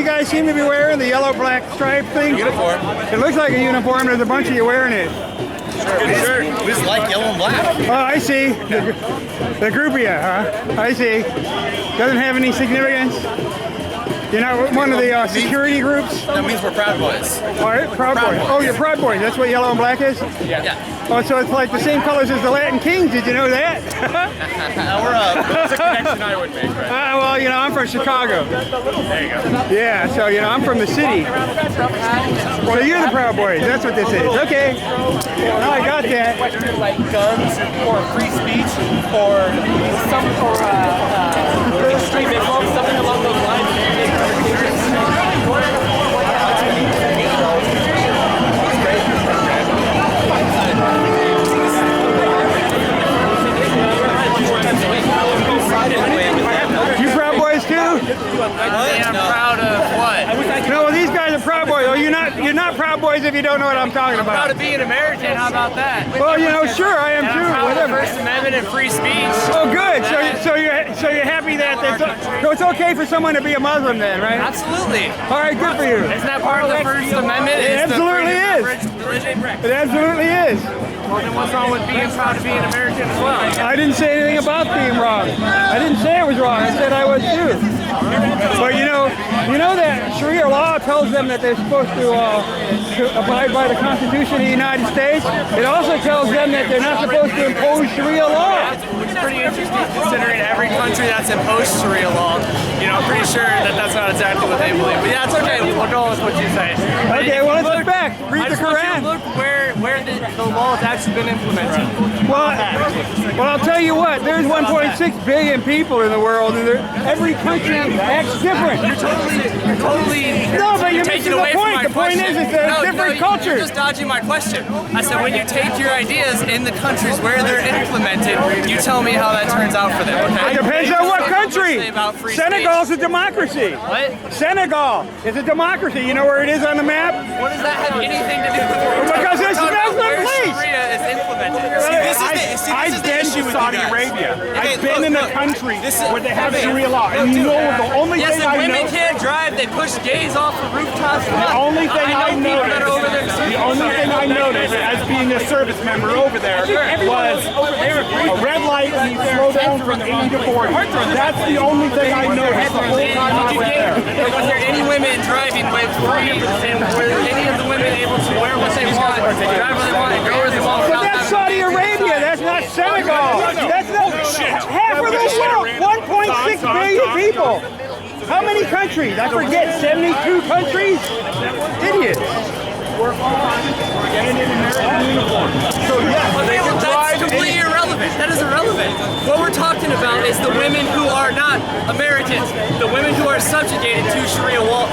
you guys seem to be wearing? The yellow-black stripe thing? Uniform. It looks like a uniform. There's a bunch of you wearing it. Sure. We just like yellow and black. Oh, I see. The group of you, huh? I see. Doesn't have any significance? You're not one of the security groups? That means we're Proud Boys. All right, Proud Boys. Oh, you're Proud Boys. That's what yellow and black is? Yeah. Oh, so it's like the same colors as the Latin Kings. Did you know that? Now we're up. That's a connection I would make, right? Well, you know, I'm from Chicago. There you go. Yeah, so, you know, I'm from the city. So you're the Proud Boys. That's what this is. Okay. Now I got that. Like guns or free speech or some extremism, something along those lines. You Proud Boys too? I'm proud of what? No, well, these guys are Proud Boys. Oh, you're not Proud Boys if you don't know what I'm talking about. Proud of being American, how about that? Well, you know, sure, I am And I'm too. proud of the Whatever. First Amendment and free speech. Oh, good. So you're happy that so it's okay for someone to be a Muslim then, right? Absolutely. All right, good for you. Isn't that part of the First Amendment? It absolutely is. It absolutely is. Well, then what's wrong with being proud of being American as well? I didn't say anything about being wrong. I didn't say it was wrong. I said I was too. But you know that Sharia law tells them that they're supposed to abide by the Constitution of the United States. It also tells them that they're not supposed to impose Sharia law. Which is pretty interesting considering every country that's imposed Sharia law. You know, I'm pretty sure that that's not exactly what they believe. But yeah, it's okay. We'll go with what you say. Okay, well, let's look back. Read the Quran. Look where the law has actually been implemented. Well, I'll tell you what. There's 1.6 billion people in the world, and every country acts different. You're totally. No, but you're taking missing the away from point. my The point question. is there's different You're cultures. just dodging my question. I said when you take your ideas in the countries where they're implemented, you tell me how that turns out for them. Okay? It depends on what country. Senegal's a democracy. What? Senegal is a democracy. You know where it is on the map? What does that have anything to do with what we're Because talking it's about? Muslim Where place. Sharia is implemented. I've been to Saudi Arabia. I've been in a country where they have Sharia law, and you know the only Yes, thing if I women know. can't drive, they push gays off of rooftops. The only thing I know people that are over there. noticed as being a service member over there was a red light and you slow down from 80 to 40. That's the only thing I noticed the whole time I was there. Was there any women driving with free, and were any of the women able to wear what they want, drive where they want, and go where they want? But that's Saudi Arabia. That's not Senegal. That's not half of the world. 1.6 billion people. How many countries? I forget. 72 countries? Idiots. We're all in American uniform. So That's completely irrelevant. That is irrelevant. What we're talking about is the women who are not Americans, the women who are subjugated to Sharia law.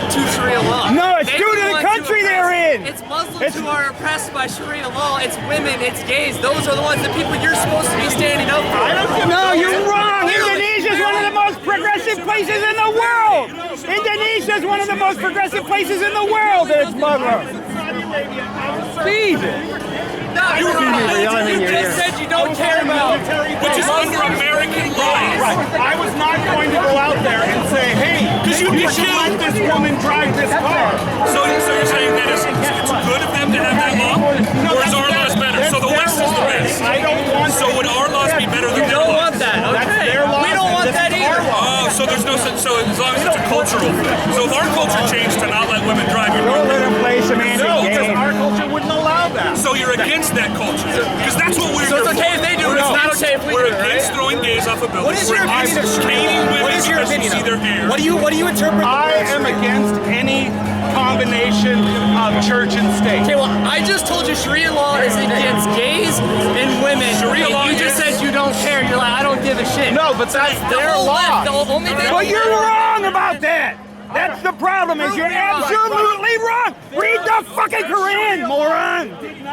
No, it's They due to the want country they're in. It's Muslims who are oppressed by Sharia law. It's women. It's gays. Those are the ones, the people you're supposed to be standing up for. No, you're wrong. Indonesia is one of the most progressive places in the world. Indonesia is one of the most progressive places in the world, and it's Muslim. Jesus. No, you just said you don't care about. which is under American law. Right. I was not going to go out there and say, hey, because you should let this woman drive this car. So you're saying that it's good of them to have that law? Or is our laws better? So the West is the best. I don't want. So would our laws be better than You their don't laws? want that. That's Okay. their law. We don't want that either. Oh, so there's no such, so as long as it's a cultural thing. So if our culture changed to not let women drive, you're Don't let them play semantic No, because games. our culture wouldn't allow that. so you're against that culture. Because that's what we're So it's here okay for. if they do it. It's not okay if we do We're it, against right? throwing gays off of buildings. What is your We're against opinion of caning women What is your because opinion you see of their it? hair. What do you interpret? I am against any combination of church and state. Okay, well, I just told you Sharia law is against gays and women. Sharia and law you just is- said you don't care. You're like, I don't give a shit. No, but that's The their whole law. left, the only thing. Well, you're wrong about that. That's the problem, is you're absolutely wrong. Read the fucking Quran, moron.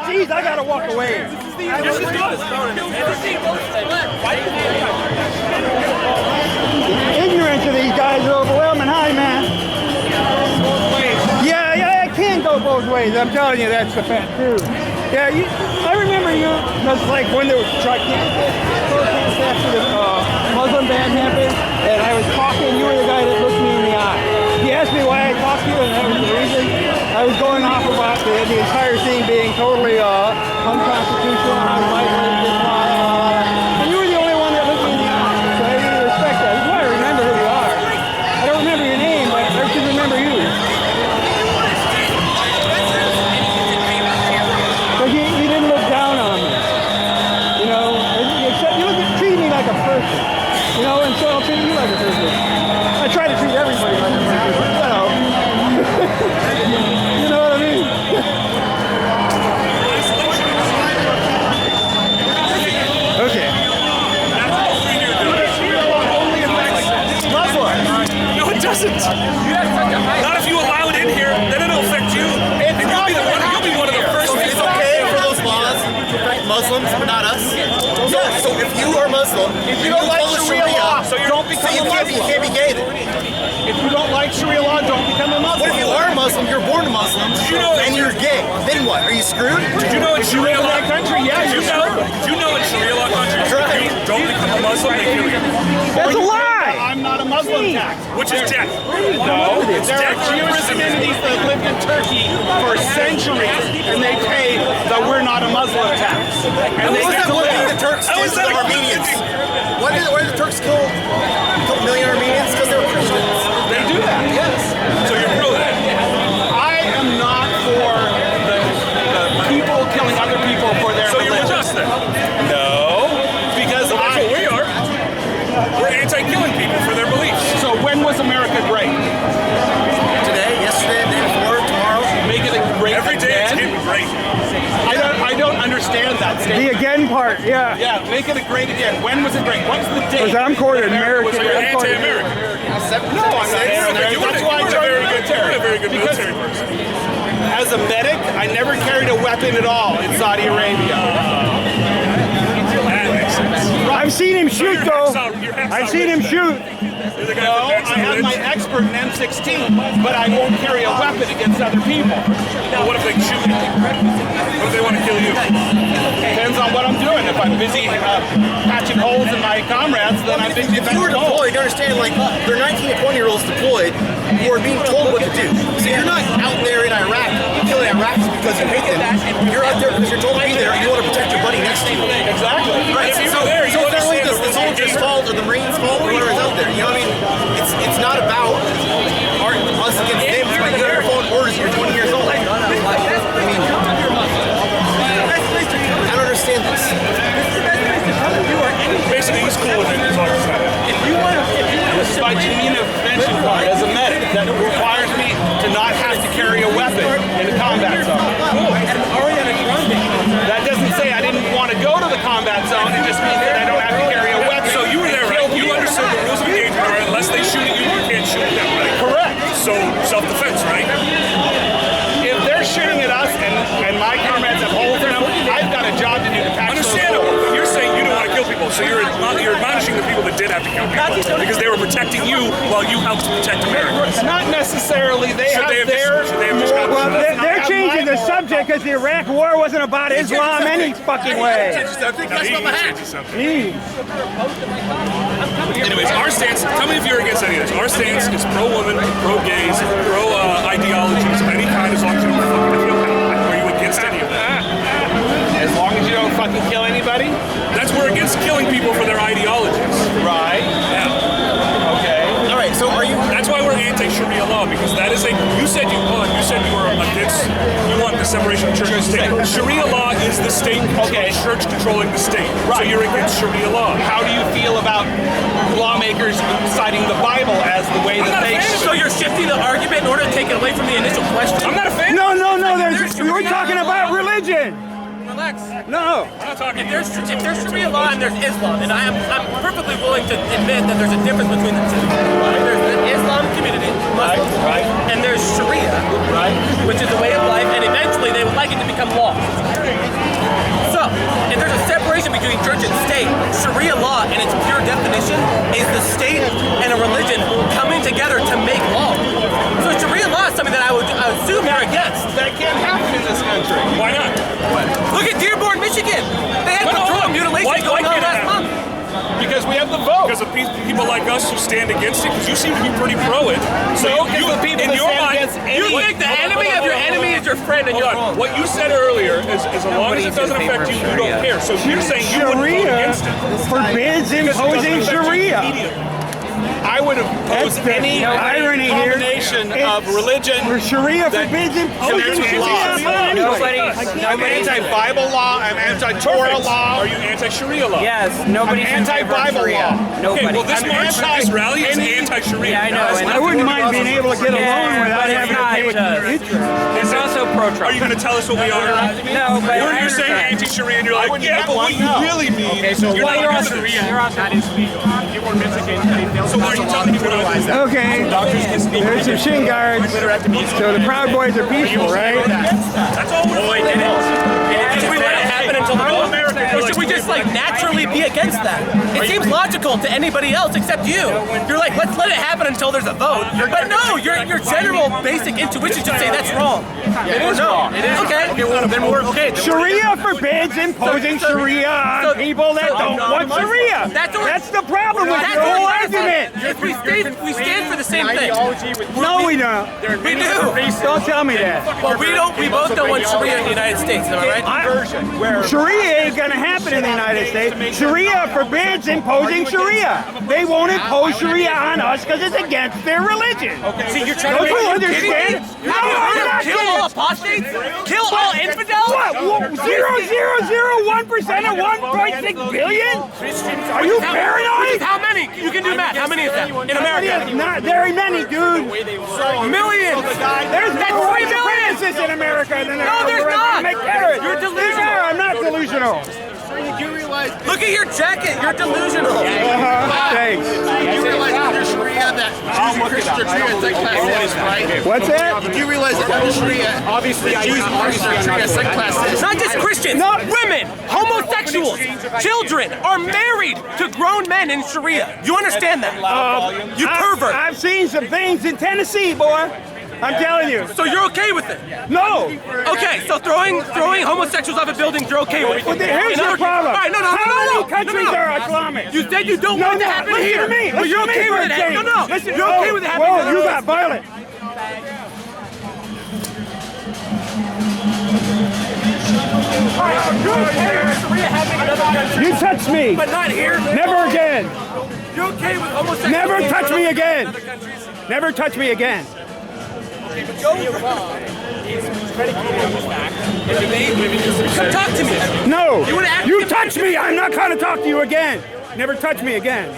Jeez, I gotta walk away. Ignorance of these guys is overwhelming. Hi, man. Yeah, it can go both ways. I'm telling you, that's the fact, too. Yeah, I remember you, because like when there was protests after the Muslim ban happened, and I was talking, you were the guy that looked me in the eye. He asked me why I talked You know, and so I'll treat you like a Thursday. I try to treat everybody like a Thursday, you know. You know what I mean? Okay. No, it doesn't. Not if you allow it in here, then it'll affect you. And you'll be one of the first So it's okay for those laws to affect Muslims, but not us? So if you are Muslim, If you don't like Sharia law, don't become a you Muslim. can't be gay then. If you don't like Sharia law, don't become a Muslim. What if you are Muslim, you're born a Muslim, and you're gay? Then what? Are you screwed? Did you know in Sharia law country, yeah, Did you know in Sharia law countries, if you don't become a Muslim, they kill you. That's a lie! I'm not a Muslim tax. Which is death. No, there are Jewish communities that have lived in Turkey for centuries, and they pay the "we're not a Muslim" tax. And they get to What live. did the Turks do to the Armenians? Why did the Turks kill a couple million Armenians? Because they were Christians. They do that. Yes. So you're pro that. I am not for the people killing other people for their So you're with religion. us then. No, because That's what we are. We're anti-killing people for their beliefs. So when was America great? Today, yesterday, the day before, tomorrow. Make it a great Every day it's again? getting great. I don't understand that The statement. again part, yeah. Yeah, make it a great again. When was it great? What's the date? Because I'm quarter American. So you're I'm quarter- anti-American. No, I'm not anti-American. That's why I joined the You're military. a very good Because military person. as a medic, I never carried a weapon at all in Saudi Arabia. That makes sense. I've seen him shoot, your though. hack's I've out sid him rich shoot. You're the guy No, from I have my expert in M16, but I won't carry a weapon against other people. Well, what if they shoot you? What if they want to kill you? Depends on what I'm doing. If I'm busy patching holes in my comrades, then I'm busy If you were patching holes. deployed, you understand, like, they're 19 to 20-year-olds deployed who are being told what to do. So you're not out there in Iraq killing Iraqis because you hate them. You're out there because you're told to be there and you want to protect your buddy next to you. Exactly. Right, If you so were there, you it's not like understand the soldiers' fault or the Marines' fault or whoever's out there. You know what I mean? It's not about us against them. It's like you got your phone orders, you're 20 years old. I mean, I don't understand this. Basically, he's cool with it. Is all I'm saying. This is my Geneva Prevention card as a medic that requires me to not have to carry a weapon in a combat zone. That doesn't say I didn't want to go to the combat zone. It just means that I don't have to carry a weapon. So you were there, right? You understood the rules of engagement are unless they shoot at you, you can't shoot at them, right? Correct. So self-defense, right? If they're shooting at us and my comrades have holes in them, I've got a job to do to patch those Understandable. holes. But you're saying you don't want to kill people, so you're admonishing the people that did have to kill people because they were protecting you while you helped protect Americans. Not necessarily. They Should have they have their just- should they have just got- Well, morals. they're I have changing my the morals. subject because the Iraq War wasn't about Islam any fucking way. Now, he changes something. Anyways, our stance, tell me if you're against any of this. Our stance is pro-woman, pro-gays, pro-ideologies of any kind as long as you don't fucking kill them. Are you against any of that? As long as you don't fucking kill anybody. We're against killing people for their ideologies. Right. Yeah. Okay. All right, so are you? That's why we're anti-Sharia law, because that is you said you were against, you want the separation of church and state. Sharia law is the state, Okay. church controlling the state. So Right. you're against Sharia law. How do you feel about lawmakers citing the Bible as the way I'm that not a they fan of should? So you're shifting the argument in order to take it away from the initial question? I'm not a fan. No, we're talking about religion. Relax. No. I'm not talking If there's Sharia law and there's Islam, and I'm perfectly willing to admit that there's a difference between the two. Right? There's the Islam community, Muslims, Right. and there's Sharia, right, which is a way of life, and eventually they would like it to become law. So, if there's a separation between church and state, Sharia law, in its pure definition, is the state and a religion coming together to make law. So Sharia law is something that I would assume you're against. That can't happen in this country. Why not? Look at Dearborn, Michigan. They had control mutilation Why going on can't it last happen? month. Because we have the vote. Because of people like us who stand against it, because you seem to be pretty pro it. So No, because the people in that your stand mind, against any- You think the enemy of your enemy is your friend and Hold you're on. wrong. What you said earlier is as long as it doesn't affect you, you don't care. So you're saying you wouldn't vote Sharia against it. forbids Because it doesn't imposing affect you Sharia. immediately. I would oppose any irony here. combination of religion. Sharia forbids imposing Sharia on anybody. I'm anti-Bible law. I'm anti-Torah law. Are you anti-Sharia law? Yes, nobody's I'm anti-Bible law. Nobody. Okay, well, this march, this rally is anti-Sharia. Yeah, I know. and I wouldn't mind being able to get along without but it's having to pay with not, your interest. It's also Are pro-Trump. you going to tell us what we are? No, but Or you're saying anti-Sharia and you're like, yeah, but what you really mean is you're well, you're not also Sharia. That is legal. You were Michigan. So why are you telling me what I do? Okay, there's some shin guards, so the Proud Boys are peaceful, right? That's all we're Should we let it happen until the vote? Or should we just like naturally be against that? It seems logical to anybody else except you. You're like, let's let it happen until there's a vote. But no, your general basic intuition should say that's wrong. It is wrong. It is Okay. then we're okay. Sharia forbids imposing Sharia on people that don't want Sharia. That's the problem with your whole argument. We stand for the same thing. No, we don't. We do. Don't tell me that. Well, we don't. We both don't want Sharia in the United States. Am I right? Sharia ain't gonna happen in the United States. Sharia forbids imposing Sharia. They won't impose Sharia on us because it's against their religion. See, you're trying Don't to you make understand? No, I'm not kill all kidding. apostates? Kill all infidels? What? 0.001% of 1.6 billion? Are you paranoid? How many? You can do math. How many is that in America? Not very many, dude. Millions. There's more white supremacists in America than there No, are there's the rest of not. them. Make carrots. You're delusional. There are. I'm not delusional. Look at your jacket. You're delusional. Thanks. You realize under Sharia that Jews and Christians are treated as second class citizens, right? What's that? Did you realize that under Sharia, Obviously, Jews and Christians are treated as second class citizens? Not just Christians, women, homosexuals, children are married to grown men in Sharia. You understand that? You pervert. I've seen some things in Tennessee, boy. I'm telling you. So you're okay with it? No. Okay, so throwing homosexuals off a building, you're okay with it? But here's your problem. All right, no. How many countries are Islamic? You said you don't want it to happen listen here. to me. But you're Listen to okay me with for a it. second. No. Listen, You're okay with it happening. Whoa, you got violent. You touched me. But not here. Never again. You're okay with homosexuals? Never being touch thrown me out again. of other countries? Never touch me again. Come talk to me. No. You wanna act- You touch me. I'm not going to talk to you again. Never touch me again.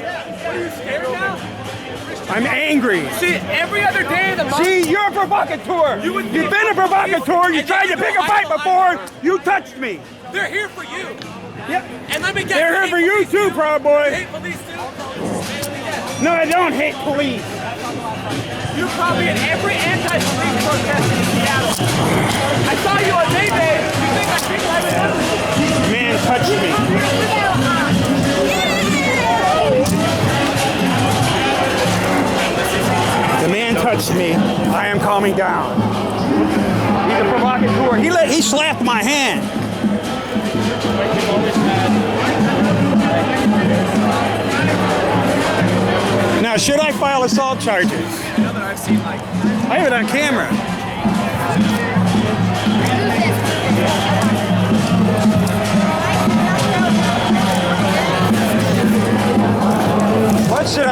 I'm angry. See, every other day of the month. See, you're a provocateur. You've been a provocateur. You tried to pick a fight before. You touched me. They're here for you. Yep. And let me guess. They're here for you too, Proud Boy. Hate police too? No, I don't hate police. You're probably at every anti-police protest in Seattle. I saw you on May Day. You think I think I remember you? Man touched me. The man touched me. I am calming down. He's a provocateur. He slapped my hand. Now, should I file assault charges? I have it on camera. What should I?